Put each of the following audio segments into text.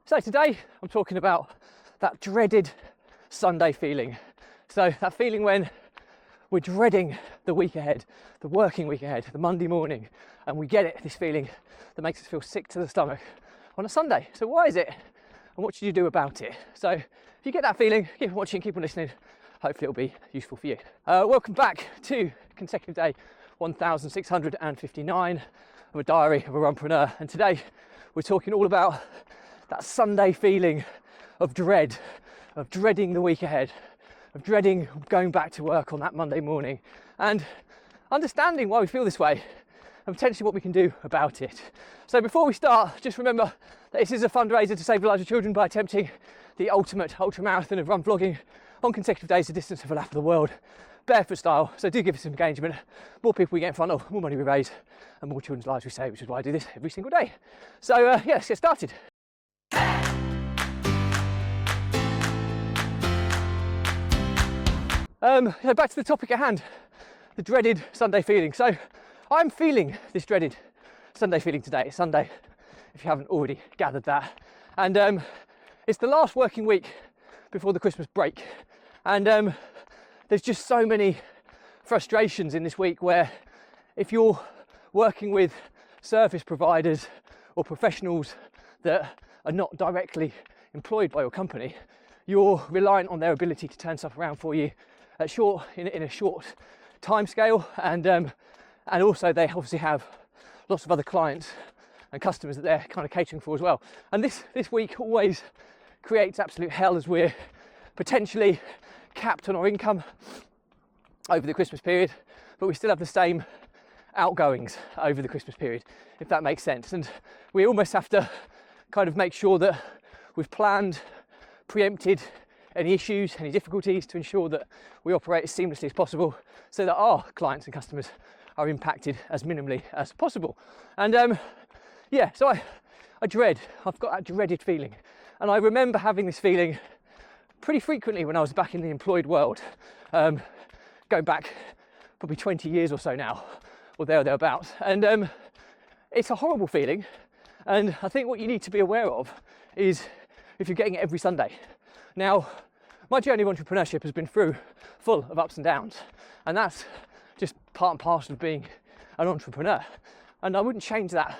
So today I'm talking about that dreaded Sunday feeling. So that feeling when we're dreading the week ahead, the working week ahead, the Monday morning, and we get it, this feeling that makes us feel sick to the stomach on a Sunday. So why is it? And what should you do about it? So if you get that feeling, keep on watching, keep on listening. Hopefully it'll be useful for you. Welcome back to consecutive day 1659 of a diary of a Runpreneur. And today we're talking all about that Sunday feeling of dread, of dreading the week ahead, of dreading going back to work on that Monday morning, and understanding why we feel this way and potentially what we can do about it. So before we start, just remember that this is a fundraiser to save the lives of children by attempting the ultimate ultra marathon of run vlogging on consecutive days, the distance of a lap of the world, barefoot style. So do give us some engagement. More people we get in front of, more money we raise, and more children's lives we save, which is why I do this every single day. So yeah, let's get started. So back to the topic at hand, the dreaded Sunday feeling. So I'm feeling this dreaded Sunday feeling today. It's Sunday, if you haven't already gathered that. And it's the last working week before the Christmas break. And there's just so many frustrations in this week where if you're working with service providers or professionals that are not directly employed by your company, you're reliant on their ability to turn stuff around for you in a short time scale, and also they obviously have lots of other clients and customers that they're kind of catering for as well. And this week always creates absolute hell as we're potentially capped on our income over the Christmas period, but we still have the same outgoings over the Christmas period, if that makes sense. And we almost have to kind of make sure that we've planned, preempted any issues, any difficulties, to ensure that we operate as seamlessly as possible so that our clients and customers are impacted as minimally as possible. And so I've got that dreaded feeling. And I remember having this feeling pretty frequently when I was back in the employed world, going back probably 20 years or so now, or thereabouts. And it's a horrible feeling. And I think what you need to be aware of is if you're getting it every Sunday. Now, my journey of entrepreneurship has been full of ups and downs, and that's just part and parcel of being an entrepreneur. And I wouldn't change that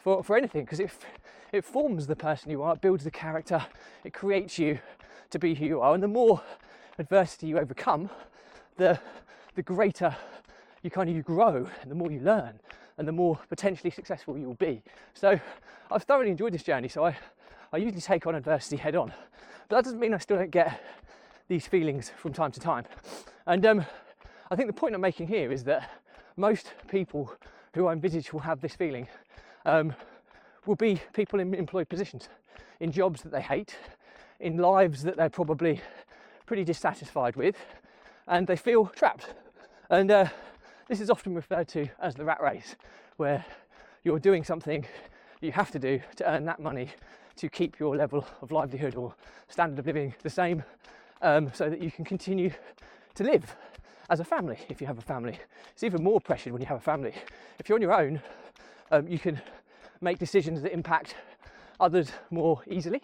for anything, because it forms the person you are, it builds the character, it creates you to be who you are. And the more adversity you overcome, the greater you grow, and the more you learn, and the more potentially successful you will be. So I've thoroughly enjoyed this journey. So I usually take on adversity head on, but that doesn't mean I still don't get these feelings from time to time. And I think the point I'm making here is that most people who I envisage will have this feeling will be people in employed positions, in jobs that they hate, in lives that they're probably pretty dissatisfied with, and they feel trapped. And this is often referred to as the rat race, where you're doing something you have to do to earn that money to keep your level of livelihood or standard of living the same, so that you can continue to live as a family. If you have a family, it's even more pressured when you have a family. If you're on your own, you can make decisions that impact others more easily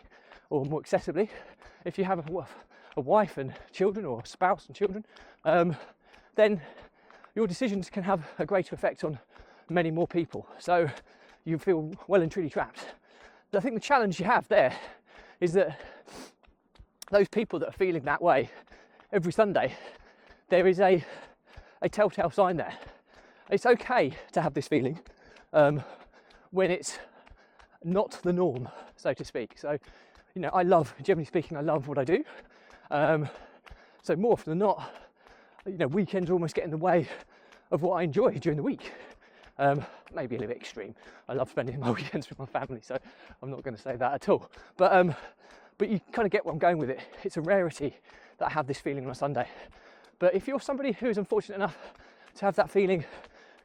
or more accessibly. If you have a wife and children, or a spouse and children, then your decisions can have a greater effect on many more people. So you feel well and truly trapped. But I think the challenge you have there is that those people that are feeling that way every Sunday, there is a telltale sign there. It's okay to have this feeling when it's not the norm, so to speak. So, generally speaking, I love what I do. So more often than not, weekends almost get in the way of what I enjoy during the week. Maybe a little bit extreme. I love spending my weekends with my family, so I'm not going to say that at all. But you kind of get where I'm going with it. It's a rarity that I have this feeling on a Sunday. But if you're somebody who is unfortunate enough to have that feeling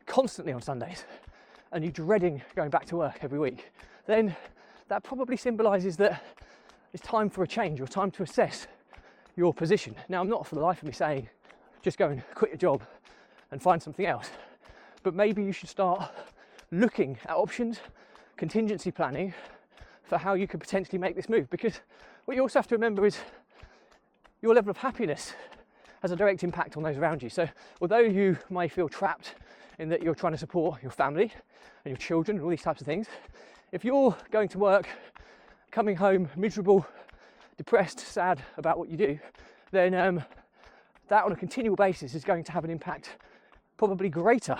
constantly on Sundays, and you're dreading going back to work every week, then that probably symbolises that it's time for a change, or time to assess your position. Now, I'm not for the life of me saying just go and quit your job and find something else, but maybe you should start looking at options, contingency planning, for how you could potentially make this move. Because what you also have to remember is your level of happiness has a direct impact on those around you. So although you may feel trapped in that you're trying to support your family and your children and all these types of things, if you're going to work, coming home miserable, depressed, sad about what you do, then that on a continual basis is going to have an impact probably greater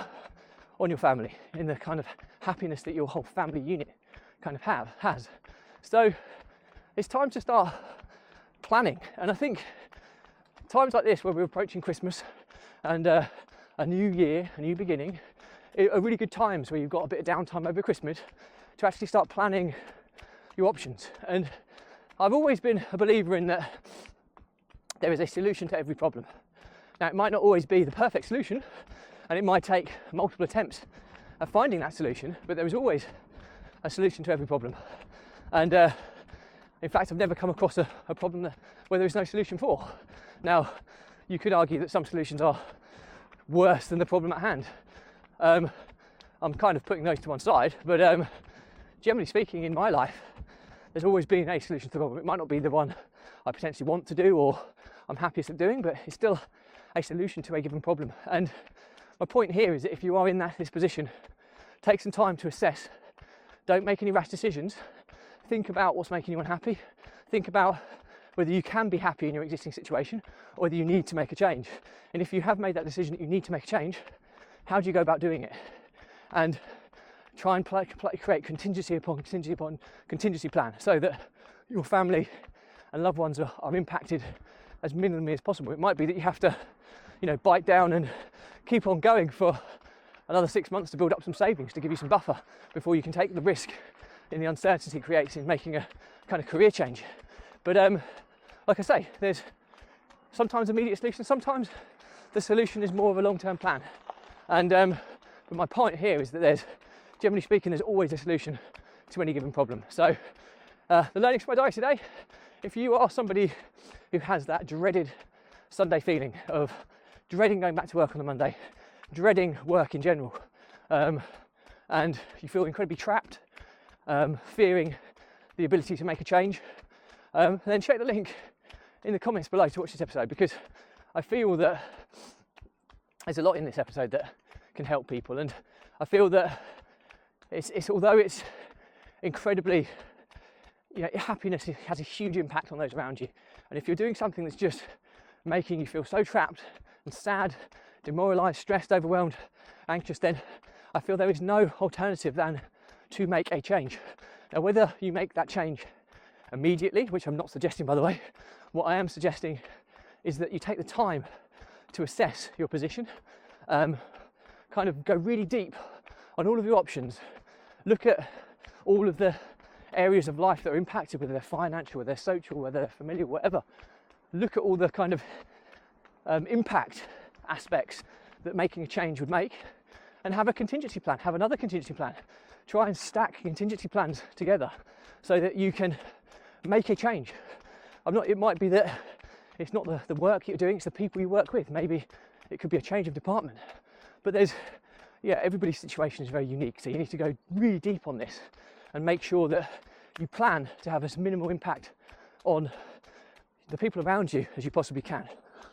on your family in the kind of happiness that your whole family unit kind of has. So it's time to start planning. And I think times like this, where we're approaching Christmas and a new year, a new beginning, are really good times where you've got a bit of downtime over Christmas to actually start planning your options. And I've always been a believer in that there is a solution to every problem. Now, it might not always be the perfect solution, and it might take multiple attempts at finding that solution, but there is always a solution to every problem. And in fact, I've never come across a problem where there is no solution for. Now, you could argue that some solutions are worse than the problem at hand. I'm kind of putting those to one side, but generally speaking, in my life, there's always been a solution to the problem. It might not be the one I potentially want to do or I'm happiest at doing, but it's still a solution to a given problem. And my point here is that if you are in this position, take some time to assess. Don't make any rash decisions. Think about what's making you unhappy. Think about whether you can be happy in your existing situation or whether you need to make a change. And if you have made that decision that you need to make a change, how do you go about doing it? And try and create contingency upon contingency plan so that your family and loved ones are impacted as minimally as possible. It might be that you have to, bite down and keep on going for another 6 months to build up some savings to give you some buffer before you can take the risk in the uncertainty it creates in making a kind of career change. But like I say, there's sometimes immediate solutions, sometimes the solution is more of a long-term plan. And but my point here is that generally speaking, there's always a solution to any given problem. So the learnings from my diary today, if you are somebody who has that dreaded Sunday feeling of dreading going back to work on a Monday, dreading work in general, and you feel incredibly trapped, fearing the ability to make a change, then check the link in the comments below to watch this episode, because I feel that there's a lot in this episode that can help people. And I feel that it's although it's incredibly, happiness has a huge impact on those around you. And if you're doing something that's just making you feel so trapped and sad, demoralised, stressed, overwhelmed, anxious, then I feel there is no alternative than to make a change. Now, whether you make that change immediately, which I'm not suggesting, by the way, what I am suggesting is that you take the time to assess your position, kind of go really deep on all of your options, look at all of the areas of life that are impacted, whether they're financial, whether they're social, whether they're familial, whatever. Look at all the kind of impact aspects that making a change would make, and have a contingency plan, have another contingency plan. Try and stack contingency plans together so that you can make a change. It might be that it's not the work you're doing, it's the people you work with. Maybe it could be a change of department. But everybody's situation is very unique, so you need to go really deep on this and make sure that you plan to have as minimal impact on the people around you as you possibly can.